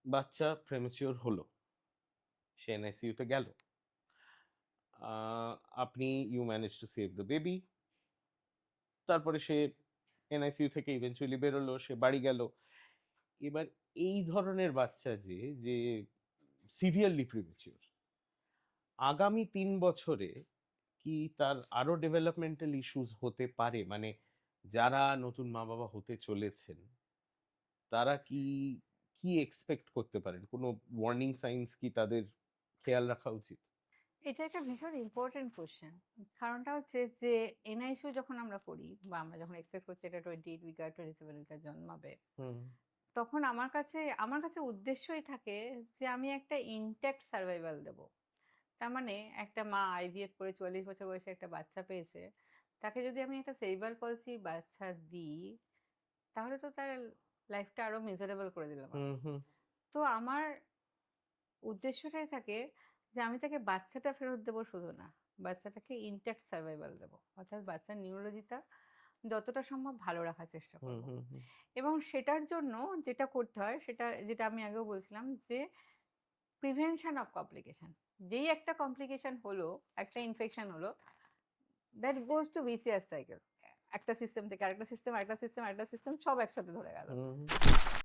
বাচ্চা প্রেমেচিওর হলো, সে এনআইসিইউ তে গেল। আপনি you manage to save the baby. তারপরে সে এনআইসিইউ থেকে ইভেনচুয়ালি বেরোলো, সে বাড়ি গেল। এবার এই ধরনের বাচ্চা যে সিভিয়ারলি প্রিমেচিওর, আগামী ৩ বছরে কি তার আরো ডেভেলপমেন্টাল ইস্যুস হতে পারে? মানে যারা নতুন মা-বাবা হতে চলেছেন, তারা কি এক্সপেক্ট করতে পারেন? কোনো ওয়ার্নিং সাইনস কি তাদের খেয়াল রাখা উচিত? এটা একটা ভীষণ ইম্পর্টেন্ট কোশ্চেন। কারণটা হচ্ছে যে এনআইসিইউ যখন আমরা করি বা আমরা যখন এক্সপেক্ট করছি এটা 28 উইক আর 27 উইকে জন্মাবে, হুম, তখন আমার কাছে উদ্দেশ্যই থাকে যে আমি একটা ইনট্যাক্ট সার্ভাইভাল দেব। তার মানে একটা মা আইভিএফ করে ৪৪ বছর বয়সে একটা বাচ্চা পেয়েছে, তাকে যদি আমি একটা সেরিব্রাল পলসি বাচ্চা দিই, তাহলে তো তার লাইফটা আরো মিজারেবল করে দিলাম হুম, আমি। হুম, তো আমার উদ্দেশ্যটাই থাকে যে আমি তাকে বাচ্চাটা ফেরত দেবো শুধু না, বাচ্চাটাকে ইনট্যাক্ট সার্ভাইভাল দেবো। অর্থাৎ বাচ্চার নিউরোলজিটা যতটা সম্ভব ভালো রাখার চেষ্টা হুম, করব। হুম, হুম, এবং সেটার জন্য যেটা করতে হয় সেটা যেটা আমি আগেও বলছিলাম যে প্রিভেনশন অফ কমপ্লিকেশন। যেই একটা কমপ্লিকেশন হলো, একটা ইনফেকশন হলো, that goes to vicious cycle. একটা সিস্টেম থেকে আরেকটা সিস্টেম, আরেকটা সিস্টেম, আরেকটা সিস্টেম, সব একসাথে ধরে গেল। হুম, হুম।